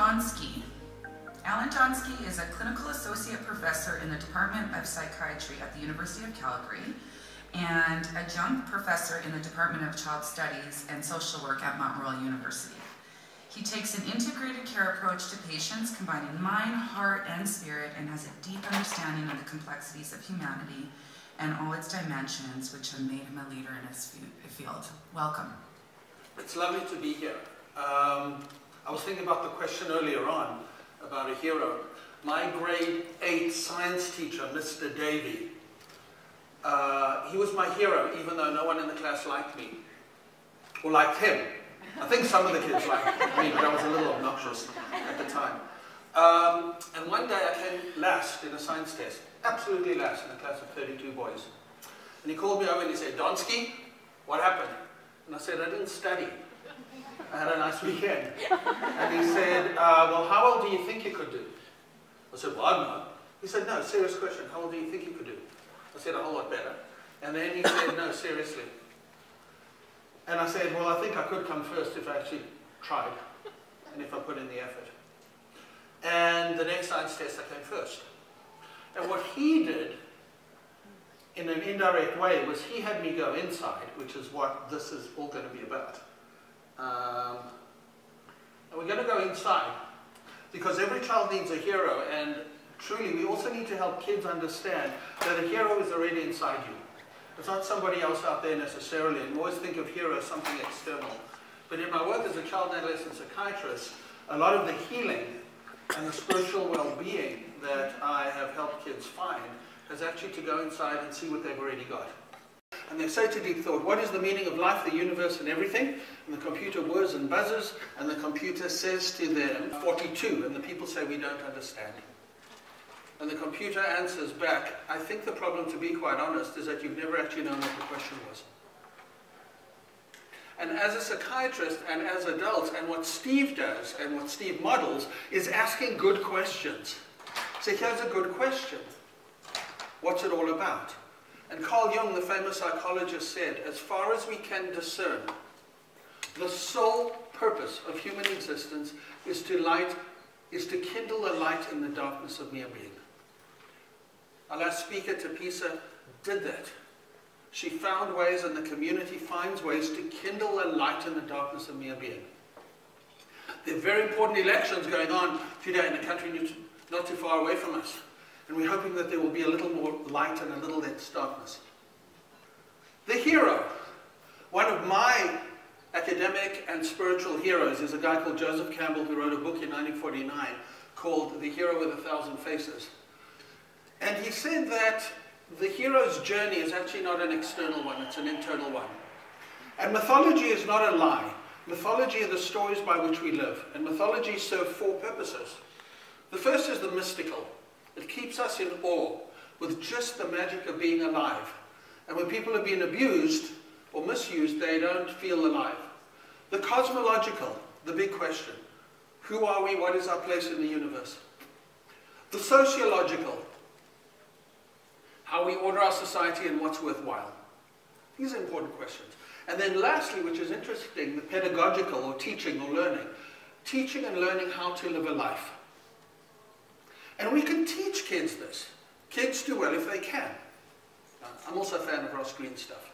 Donsky. Allan Donsky is a clinical associate professor in the Department of Psychiatry at the University of Calgary and adjunct professor in the Department of Child Studies and Social Work at Mount Royal University. He takes an integrated care approach to patients, combining mind, heart, and spirit, and has a deep understanding of the complexities of humanity and all its dimensions, which have made him a leader in his field. Welcome. It's lovely to be here. I was thinking about the question earlier on about a hero. My grade 8 science teacher, Mr. Davey, he was my hero, even though no one in the class liked me, or liked him. I think some of the kids liked me, but I was a little obnoxious at the time. And one day I came last in a science test, absolutely last in a class of 32 boys. And he called me over and he said, "Donsky, what happened?" And I said, "I didn't study. I had a nice weekend." And he said, "Well, how old do you think you could do?" I said, "Well, I don't know." He said, "No, serious question. How old do you think you could do?" I said, "A whole lot better." And then he said, "No, seriously." And I said, "Well, I think I could come first if I actually tried and if I put in the effort." And the next science test, I came first. And what he did, in an indirect way, was he had me go inside, which is what this is all going to be about. And we're going to go inside, because every child needs a hero, and truly we also need to help kids understand that a hero is already inside you. It's not somebody else out there necessarily, and we always think of hero as something external. But in my work as a child and adolescent psychiatrist, a lot of the healing and the spiritual well-being that I have helped kids find has actually to go inside and see what they've already got. And they say to deep thought, what is the meaning of life, the universe, and everything? And the computer whirs and buzzes, and the computer says to them, 42, and the people say, we don't understand. And the computer answers back, I think the problem, to be quite honest, is that you've never actually known what the question was. And as a psychiatrist and as adults, and what Steve does and what Steve models is asking good questions. So here's a good question. What's it all about? And Carl Jung, the famous psychologist, said, as far as we can discern, the sole purpose of human existence is to kindle a light in the darkness of mere being. Our last speaker, Tapisa, did that. She found ways, and the community finds ways to kindle a light in the darkness of mere being. There are very important elections going on today in a country not too far away from us. And we're hoping that there will be a little more light and a little less darkness. The hero. One of my academic and spiritual heroes is a guy called Joseph Campbell, who wrote a book in 1949 called The Hero with 1,000 Faces. And he said that the hero's journey is actually not an external one, it's an internal one. And mythology is not a lie. Mythology are the stories by which we live. And mythology serve 4 purposes. The first is the mystical. It keeps us in awe with just the magic of being alive. And when people have been abused or misused, they don't feel alive. The cosmological, the big question. Who are we? What is our place in the universe? The sociological. How we order our society and what's worthwhile. These are important questions. And then lastly, which is interesting, the pedagogical, or teaching or learning. Teaching and learning how to live a life. And we can teach kids this. Kids do well if they can. I'm also a fan of Ross Green stuff.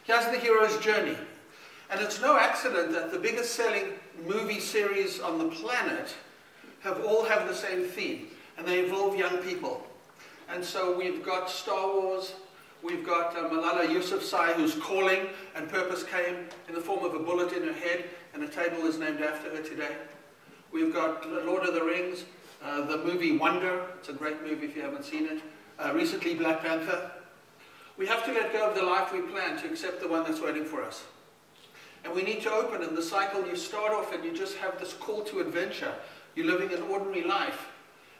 Here's the hero's journey. And it's no accident that the biggest selling movie series on the planet all have the same theme. And they involve young people. And so we've got Star Wars, we've got Malala Yousafzai, who's calling, and purpose came in the form of a bullet in her head, and a table is named after her today. We've got Lord of the Rings, the movie Wonder. It's a great movie if you haven't seen it. Recently, Black Panther. We have to let go of the life we plan to accept the one that's waiting for us. And we need to open in the cycle. You start off and you just have this call to adventure. You're living an ordinary life.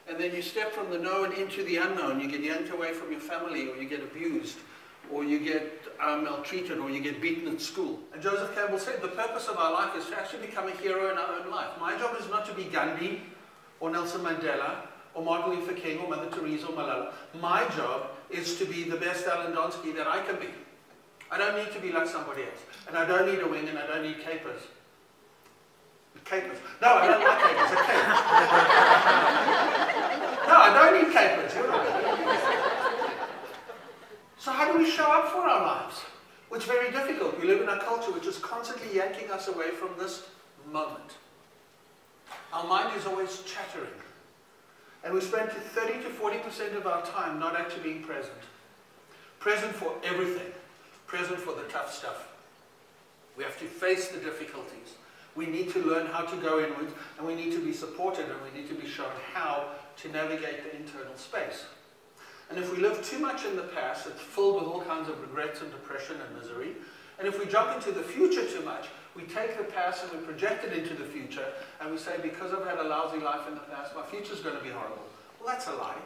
And then you step from the known into the unknown. You get yanked away from your family, or you get abused, or you get maltreated, or you get beaten at school. And Joseph Campbell said the purpose of our life is to actually become a hero in our own life. My job is not to be Gandhi, or Nelson Mandela, or Martin Luther King, or Mother Teresa, or Malala. My job is to be the best Allan Donsky that I can be. I don't need to be like somebody else. And I don't need a wing, and I don't need capers. Capers. No, I don't like capers. A cape. No, I don't eat capers. You're right. So how do we show up for our lives? Well, it's very difficult. We live in a culture which is constantly yanking us away from this moment. Our mind is always chattering. And we spend 30 to 40% of our time not actually being present. Present for everything. Present for the tough stuff. We have to face the difficulties. We need to learn how to go inwards, and we need to be supported, and we need to be shown how to navigate the internal space. And if we live too much in the past, it's filled with all kinds of regrets and depression and misery. And if we jump into the future too much, we take the past and we project it into the future, and we say, because I've had a lousy life in the past, my future's going to be horrible. Well, that's a lie.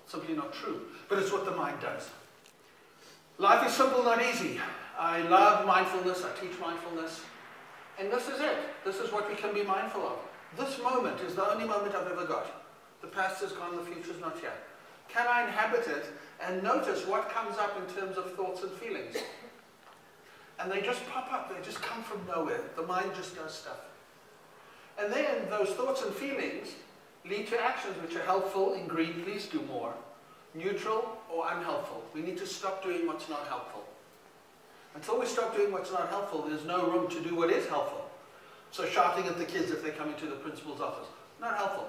Simply not true. But it's what the mind does. Life is simple, not easy. I love mindfulness. I teach mindfulness. And this is it. This is what we can be mindful of. This moment is the only moment I've ever got. The past is gone, the future's not here. Can I inhabit it and notice what comes up in terms of thoughts and feelings? And they just pop up. They just come from nowhere. The mind just does stuff. And then those thoughts and feelings lead to actions which are helpful. In green, please do more. Neutral or unhelpful. We need to stop doing what's not helpful. Until we stop doing what's not helpful, there's no room to do what is helpful. So shouting at the kids if they come into the principal's office, not helpful.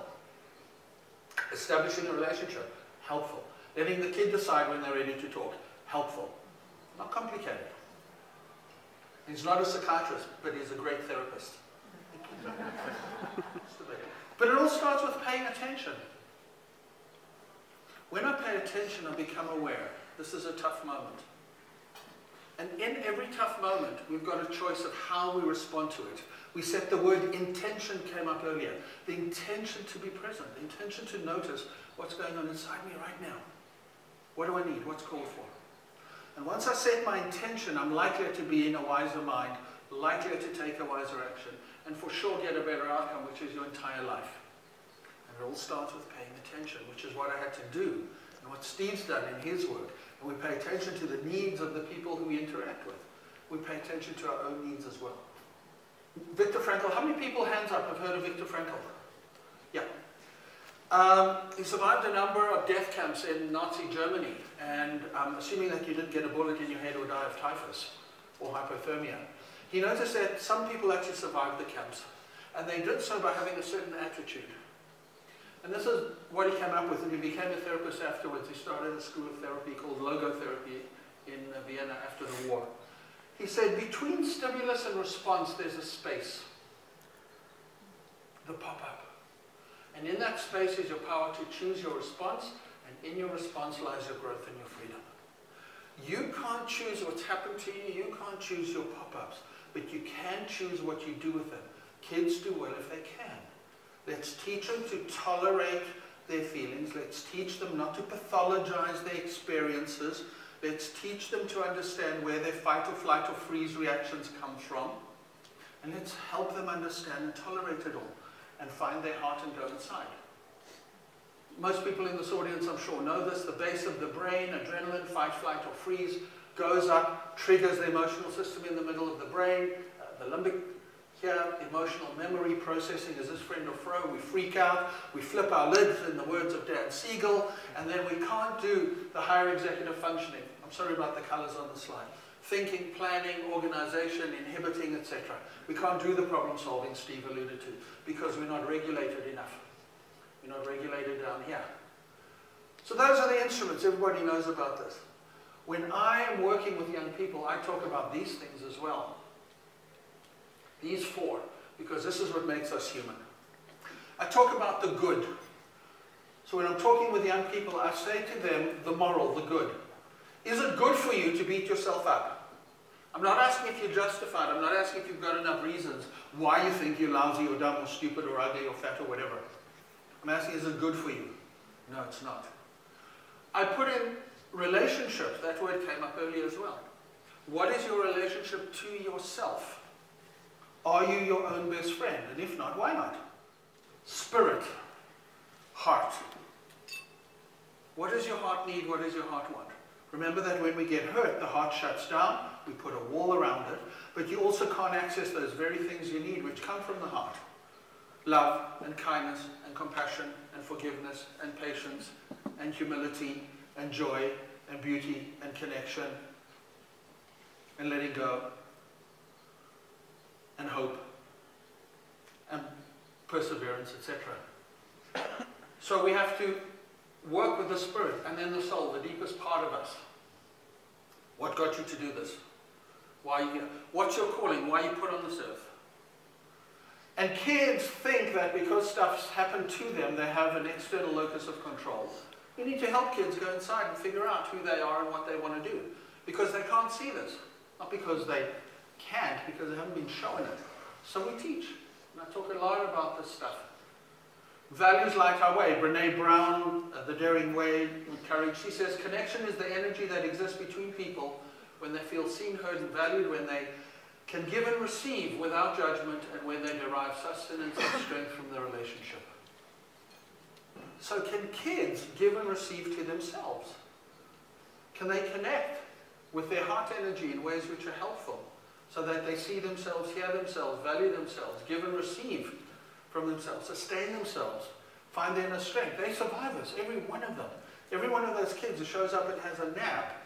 Establishing a relationship, helpful. Letting the kid decide when they're ready to talk, helpful. Not complicated. He's not a psychiatrist, but he's a great therapist. But it all starts with paying attention. When I pay attention, I become aware. This is a tough moment. And in every tough moment, we've got a choice of how we respond to it. We said the word intention came up earlier. The intention to be present. The intention to notice what's going on inside me right now. What do I need? What's called for? And once I set my intention, I'm likelier to be in a wiser mind, likelier to take a wiser action, and for sure get a better outcome, which is your entire life. And it all starts with paying attention, which is what I had to do, and what Steve's done in his work. And we pay attention to the needs of the people who we interact with. We pay attention to our own needs as well. Viktor Frankl, how many people, hands up, have heard of Viktor Frankl? Yeah. He survived a number of death camps in Nazi Germany, and assuming that you didn't get a bullet in your head or die of typhus or hypothermia, he noticed that some people actually survived the camps, and they did so by having a certain attitude. And this is what he came up with, and he became a therapist afterwards. He started a school of therapy called logotherapy in Vienna after the war. He said, between stimulus and response, there's a space. The pop-up. And in that space is your power to choose your response, and in your response lies your growth and your freedom. You can't choose what's happened to you, you can't choose your pop-ups, but you can choose what you do with them. Kids do well if they can. Let's teach them to tolerate their feelings. Let's teach them not to pathologize their experiences. Let's teach them to understand where their fight or flight or freeze reactions come from. And let's help them understand and tolerate it all and find their heart and go inside. Most people in this audience, I'm sure, know this. The base of the brain, adrenaline, fight, flight, or freeze, goes up, triggers the emotional system in the middle of the brain, the limbic here, emotional memory processing, is this friend or foe? We freak out, we flip our lids, in the words of Dan Siegel, and then we can't do the higher executive functioning. I'm sorry about the colors on the slide. Thinking, planning, organization, inhibiting, etc. We can't do the problem solving Steve alluded to because we're not regulated enough. We're not regulated down here. So those are the instruments. Everybody knows about this. When I am working with young people, I talk about these things as well. These four, because this is what makes us human. I talk about the good. So when I'm talking with young people, I say to them the moral, the good. Is it good for you to beat yourself up? I'm not asking if you're justified. I'm not asking if you've got enough reasons why you think you're lousy or dumb or stupid or ugly or fat or whatever. I'm asking, is it good for you? No, it's not. I put in relationships. That word came up earlier as well. What is your relationship to yourself? Are you your own best friend? And if not, why not? Spirit. Heart. What does your heart need? What does your heart want? Remember that when we get hurt, the heart shuts down, we put a wall around it, but you also can't access those very things you need which come from the heart. Love and kindness and compassion and forgiveness and patience and humility and joy and beauty and connection and letting go and hope and perseverance, etc. So we have to work with the spirit and then the soul, the deepest part of us. What got you to do this? Why are you here? What's your calling? Why are you put on this earth? And kids think that because stuff's happened to them, they have an external locus of control. We need to help kids go inside and figure out who they are and what they want to do. Because they can't see this. Not because they can't, because they haven't been shown it. So we teach. And I talk a lot about this stuff. Values light our way. Brene Brown, The Daring Way, with Courage, she says, connection is the energy that exists between people when they feel seen, heard, and valued, when they can give and receive without judgment, and when they derive sustenance and strength from the relationship. So can kids give and receive to themselves? Can they connect with their heart energy in ways which are helpful, so that they see themselves, hear themselves, value themselves, give and receive from themselves, sustain themselves, find their inner strength? They're survivors, every one of them. Every one of those kids who shows up and has a nap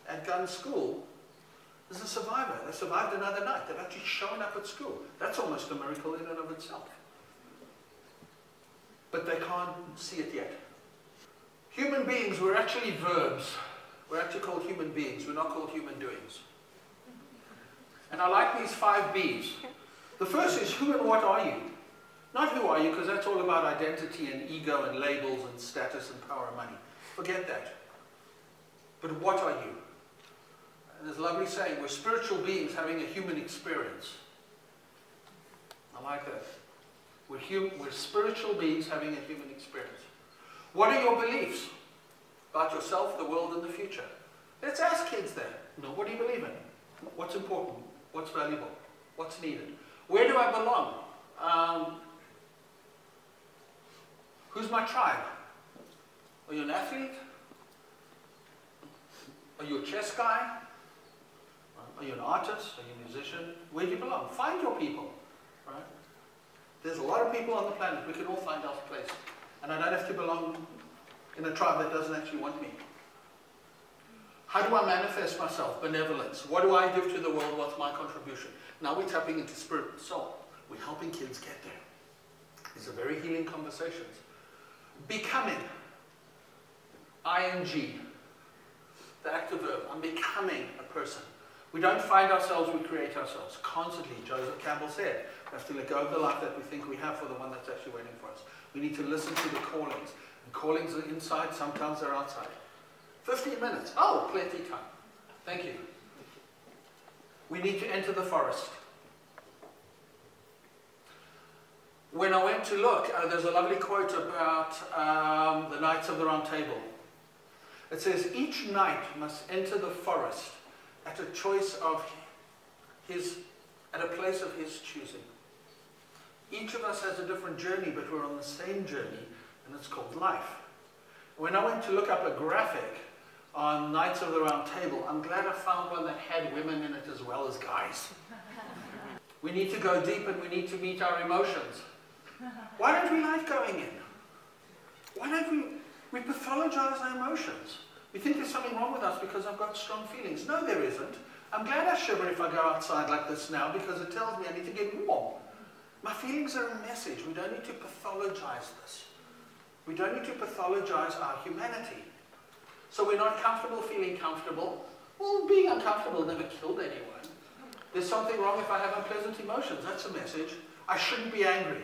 at gun school is a survivor. They survived another night. They've actually shown up at school. That's almost a miracle in and of itself. But they can't see it yet. Human beings, we're actually verbs. We're actually called human beings. We're not called human doings. And I like these 5 B's. The first is, who and what are you? Not who are you, because that's all about identity and ego and labels and status and power and money. Forget that. But what are you? And there's a lovely saying, we're spiritual beings having a human experience. I like that. We're spiritual beings having a human experience. What are your beliefs about yourself, the world, and the future? Let's ask kids that. No, what do you believe in? What's important? What's valuable? What's needed? Where do I belong? Who's my tribe? Are you an athlete? Are you a chess guy? Are you an artist? Are you a musician? Where do you belong? Find your people. Right? There's a lot of people on the planet. We can all find our place. And I don't have to belong in a tribe that doesn't actually want me. How do I manifest myself? Benevolence. What do I give to the world? What's my contribution? Now we're tapping into spirit and soul. We're helping kids get there. These are very healing conversations. Becoming. ING. The active verb. I'm becoming a person. We don't find ourselves, we create ourselves. Constantly, Joseph Campbell said, we have to let go of the life that we think we have for the one that's actually waiting for us. We need to listen to the callings. And callings are inside, sometimes they're outside. 15 minutes. Oh, plenty time. Thank you. We need to enter the forest. When I went to look, there's a lovely quote about the Knights of the Round Table. It says, each knight must enter the forest at a choice of at a place of his choosing. Each of us has a different journey, but we're on the same journey, and it's called life. When I went to look up a graphic on Knights of the Round Table, I'm glad I found one that had women in it as well as guys. We need to go deep and we need to meet our emotions. Why don't we like going in? Why don't we pathologize our emotions? We think there's something wrong with us because I've got strong feelings. No, there isn't. I'm glad I shiver if I go outside like this now because it tells me I need to get warm. My feelings are a message. We don't need to pathologize this. We don't need to pathologize our humanity. So we're not comfortable feeling comfortable. Well, being uncomfortable never killed anyone. There's something wrong if I have unpleasant emotions. That's a message. I shouldn't be angry.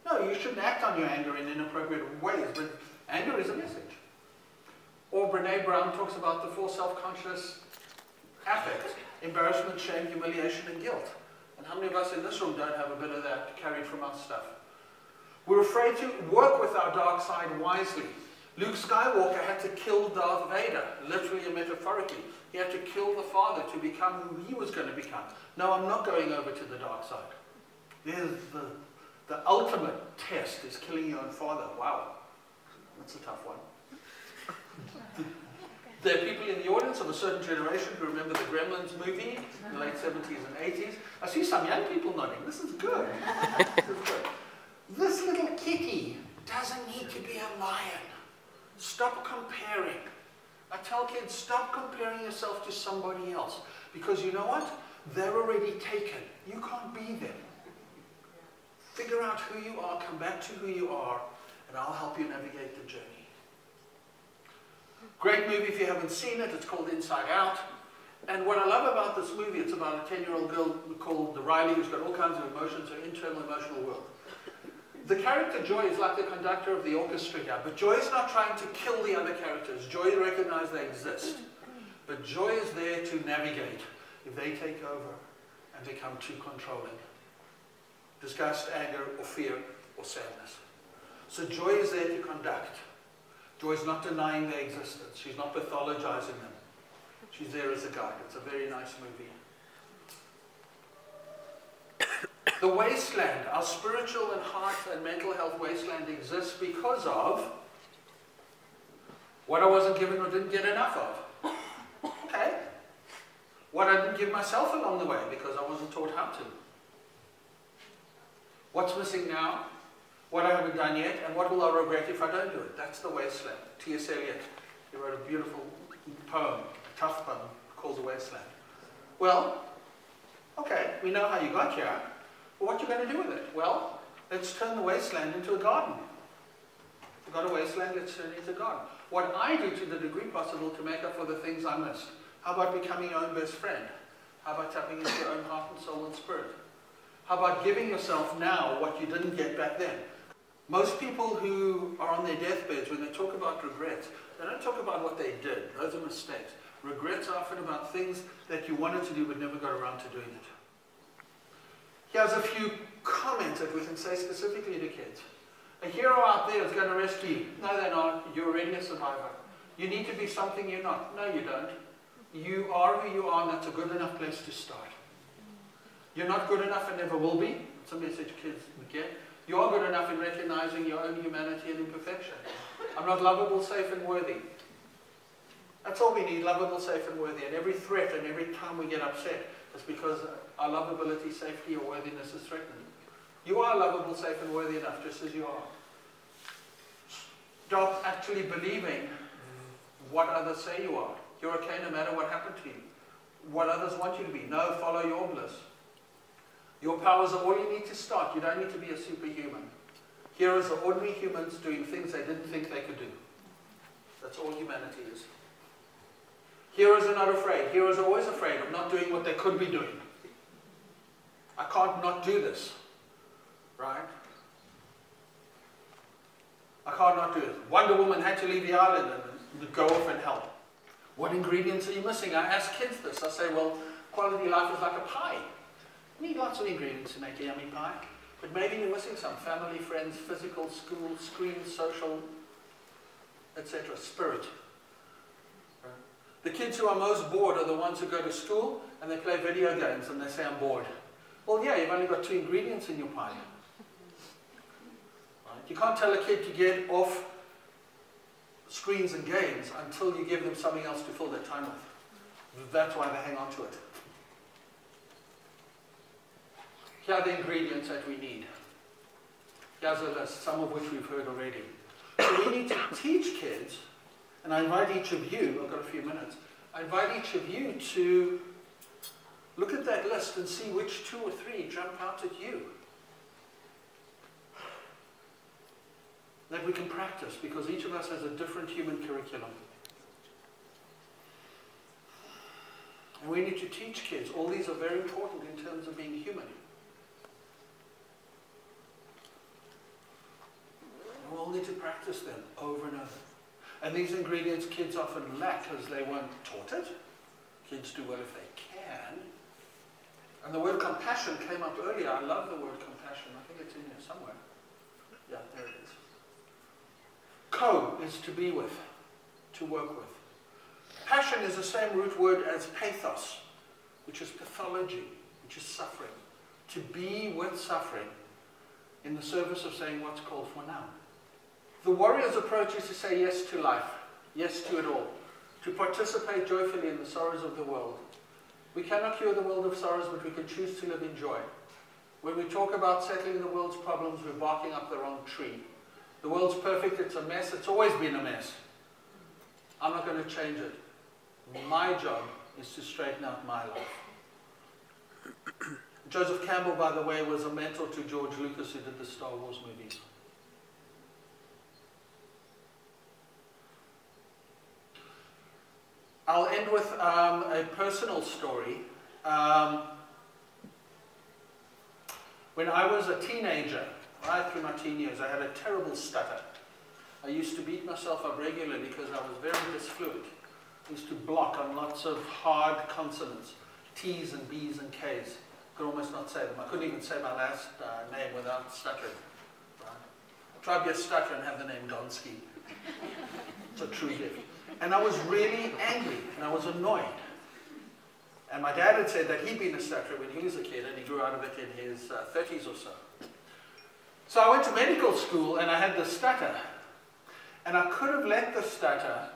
No, you shouldn't act on your anger in inappropriate ways, but anger is a message. Or Brene Brown talks about the 4 self-conscious affects: embarrassment, shame, humiliation, and guilt. And how many of us in this room don't have a bit of that carried from our stuff? We're afraid to work with our dark side wisely. Luke Skywalker had to kill Darth Vader, literally and metaphorically. He had to kill the father to become who he was going to become. No, I'm not going over to the dark side. There's the ultimate test is killing your own father. Wow, that's a tough one. There are people in the audience of a certain generation who remember the Gremlins movie in the late 70s and 80s. I see some young people nodding. This is good. This is good. This little kitty doesn't need to be a lion. Stop comparing. I tell kids, stop comparing yourself to somebody else. Because you know what? They're already taken. You can't be them. Figure out who you are, come back to who you are, and I'll help you navigate the journey. Great movie if you haven't seen it. It's called Inside Out. And what I love about this movie, it's about a 10-year-old girl called Riley who's got all kinds of emotions, her internal emotional world. The character Joy is like the conductor of the orchestra here, but Joy is not trying to kill the other characters. Joy recognizes they exist. But Joy is there to navigate if they take over and become too controlling. Disgust, anger, or fear, or sadness. So Joy is there to conduct. Joy is not denying their existence. She's not pathologizing them. She's there as a guide. It's a very nice movie. The wasteland, our spiritual and heart and mental health wasteland exists because of what I wasn't given or didn't get enough of. Okay. What I didn't give myself along the way because I wasn't taught how to. What's missing now? What I haven't done yet, and what will I regret if I don't do it? That's the wasteland. T.S. Eliot, he wrote a beautiful poem, a tough poem, called The Wasteland. Well, okay, we know how you got here. But what are you going to do with it? Well, let's turn the wasteland into a garden. If you've got a wasteland, let's turn it into a garden. What I do to the degree possible to make up for the things I missed. How about becoming your own best friend? How about tapping into your own heart and soul and spirit? How about giving yourself now what you didn't get back then? Most people who are on their deathbeds, when they talk about regrets, they don't talk about what they did. Those are mistakes. Regrets are often about things that you wanted to do but never got around to doing it. Here's a few comments that we can say specifically to kids. A hero out there is going to rescue you. No, they're not. You're already a survivor. You need to be something you're not. No, you don't. You are who you are, and that's a good enough place to start. You're not good enough and never will be. It's a message kids get. You are good enough in recognizing your own humanity and imperfection. I'm not lovable, safe, and worthy. That's all we need, lovable, safe, and worthy. And every threat and every time we get upset is because our lovability, safety, or worthiness is threatened. You are lovable, safe, and worthy enough just as you are. Stop actually believing what others say you are. You're okay no matter what happened to you. What others want you to be. No, follow your bliss. Your powers are all you need to start. You don't need to be a superhuman. Heroes are ordinary humans doing things they didn't think they could do. That's all humanity is. Heroes are not afraid. Heroes are always afraid of not doing what they could be doing. I can't not do this. Right? I can't not do it. Wonder Woman had to leave the island and go off and help. What ingredients are you missing? I ask kids this. I say, well, quality life is like a pie. You need lots of ingredients to make a yummy pie. But maybe you're missing some. Family, friends, physical, school, screen, social, etc. Spirit. Right? The kids who are most bored are the ones who go to school and they play video games and they say, I'm bored. Well, yeah, you've only got 2 ingredients in your pie. Right? You can't tell a kid to get off screens and games until you give them something else to fill their time with. That's why they hang on to it. Here are the ingredients that we need. Here's a list, some of which we've heard already. So we need to teach kids, and I invite each of you, I've got a few minutes, I invite each of you to look at that list and see which 2 or 3 jump out at you. That we can practice, because each of us has a different human curriculum. And we need to teach kids. All these are very important in terms of being human. And we all need to practice them over and over. And these ingredients kids often lack because they weren't taught it. Kids do well if they can. And the word compassion came up earlier. I love the word compassion. I think it's in here somewhere. Yeah, there it is. Co is to be with, to work with. Passion is the same root word as pathos, which is pathology, which is suffering. To be with suffering in the service of saying what's called for now. The warrior's approach is to say yes to life, yes to it all. to participate joyfully in the sorrows of the world. We cannot cure the world of sorrows, but we can choose to live in joy. When we talk about settling the world's problems, we're barking up the wrong tree. The world's perfect, it's a mess, it's always been a mess. I'm not going to change it. My job is to straighten out my life. Joseph Campbell, by the way, was a mentor to George Lucas, who did the Star Wars movies. I'll end with a personal story. When I was a teenager, right through my teen years, I had a terrible stutter. I used to beat myself up regularly because I was very disfluent. I used to block on lots of hard consonants, T's and B's and K's. I could almost not say them. I couldn't even say my last name without stuttering. Right? I tried to be a stutterer and have the name Donsky. It's a true gift. And I was really angry and I was annoyed. And my dad had said that he'd been a stutterer when he was a kid and he grew out of it in his 30s or so. So I went to medical school and I had the stutter. And I could have let the stutter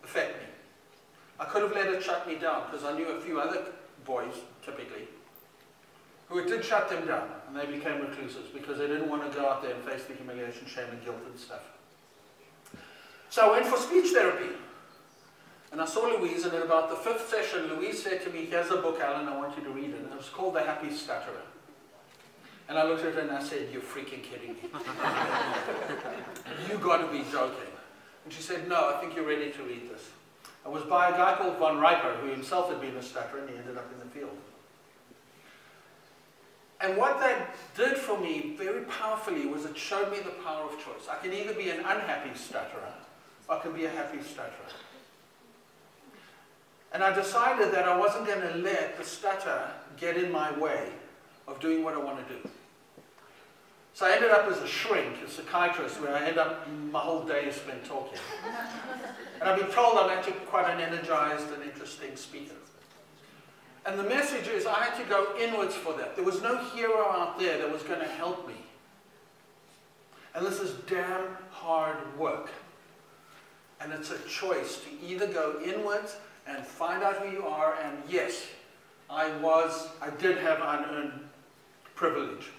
affect me. I could have let it shut me down because I knew a few other boys, typically, who it did shut them down. And they became recluses because they didn't want to go out there and face the humiliation, shame and guilt and stuff. So I went for speech therapy. And I saw Louise, and at about the 5th session, Louise said to me, here's a book, Alan, I want you to read it. And it was called The Happy Stutterer. And I looked at her and I said, you're freaking kidding me. You got to be joking. And she said, no, I think you're ready to read this. It was by a guy called von Riper, who himself had been a stutterer, and he ended up in the field. And what that did for me very powerfully was it showed me the power of choice. I can either be an unhappy stutterer, or I can be a happy stutterer. And I decided that I wasn't going to let the stutter get in my way of doing what I want to do. So I ended up as a shrink, a psychiatrist, where I end up my whole day is spent talking. And I've been told I'm actually quite an energized and interesting speaker. And the message is I had to go inwards for that. There was no hero out there that was going to help me. And this is damn hard work. And it's a choice to either go inwards and find out who you are, and yes, I did have unearned privilege.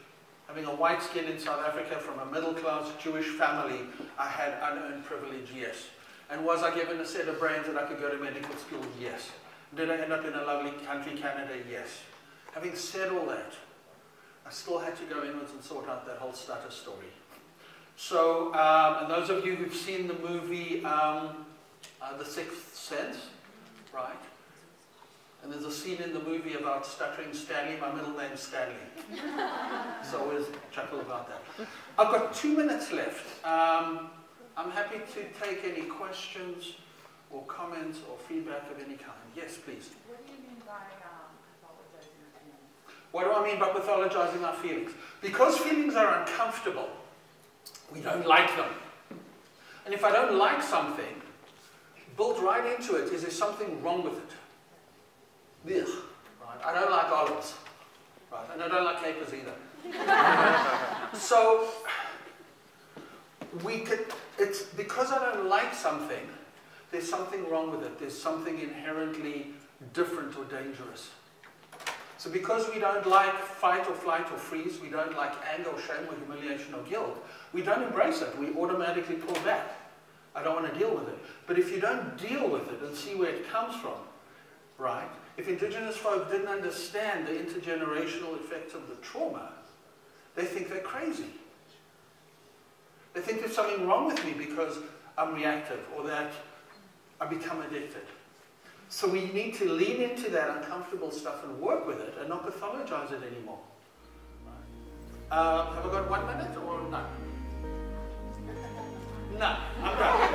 Having a white skin in South Africa from a middle-class Jewish family, I had unearned privilege, yes. And was I given a set of brains that I could go to medical school? Yes. Did I end up in a lovely country, Canada? Yes. Having said all that, I still had to go inwards and sort out that whole stutter story. So, and those of you who've seen the movie The Sixth Sense, right? And there's a scene in the movie about stuttering Stanley. My middle name's Stanley. So I always chuckle about that. I've got 2 minutes left. I'm happy to take any questions or comments or feedback of any kind. Yes, please. What do you mean by pathologizing our feelings? What do I mean by pathologizing our feelings? Because feelings are uncomfortable, we don't like them. And if I don't like something, built right into it is there something wrong with it. Ugh, right? I don't like olives, right? And I don't like capers either. So it's because I don't like something, there's something wrong with it. There's something inherently different or dangerous. So because we don't like fight or flight or freeze, we don't like anger or shame or humiliation or guilt, we don't embrace it. We automatically pull back. I don't want to deal with it. But if you don't deal with it and see where it comes from, right? If Indigenous folk didn't understand the intergenerational effects of the trauma, they think they're crazy. They think there's something wrong with me because I'm reactive or that I become addicted. So we need to lean into that uncomfortable stuff and work with it and not pathologize it anymore. Right. Have I got 1 minute or no? No, I'm done.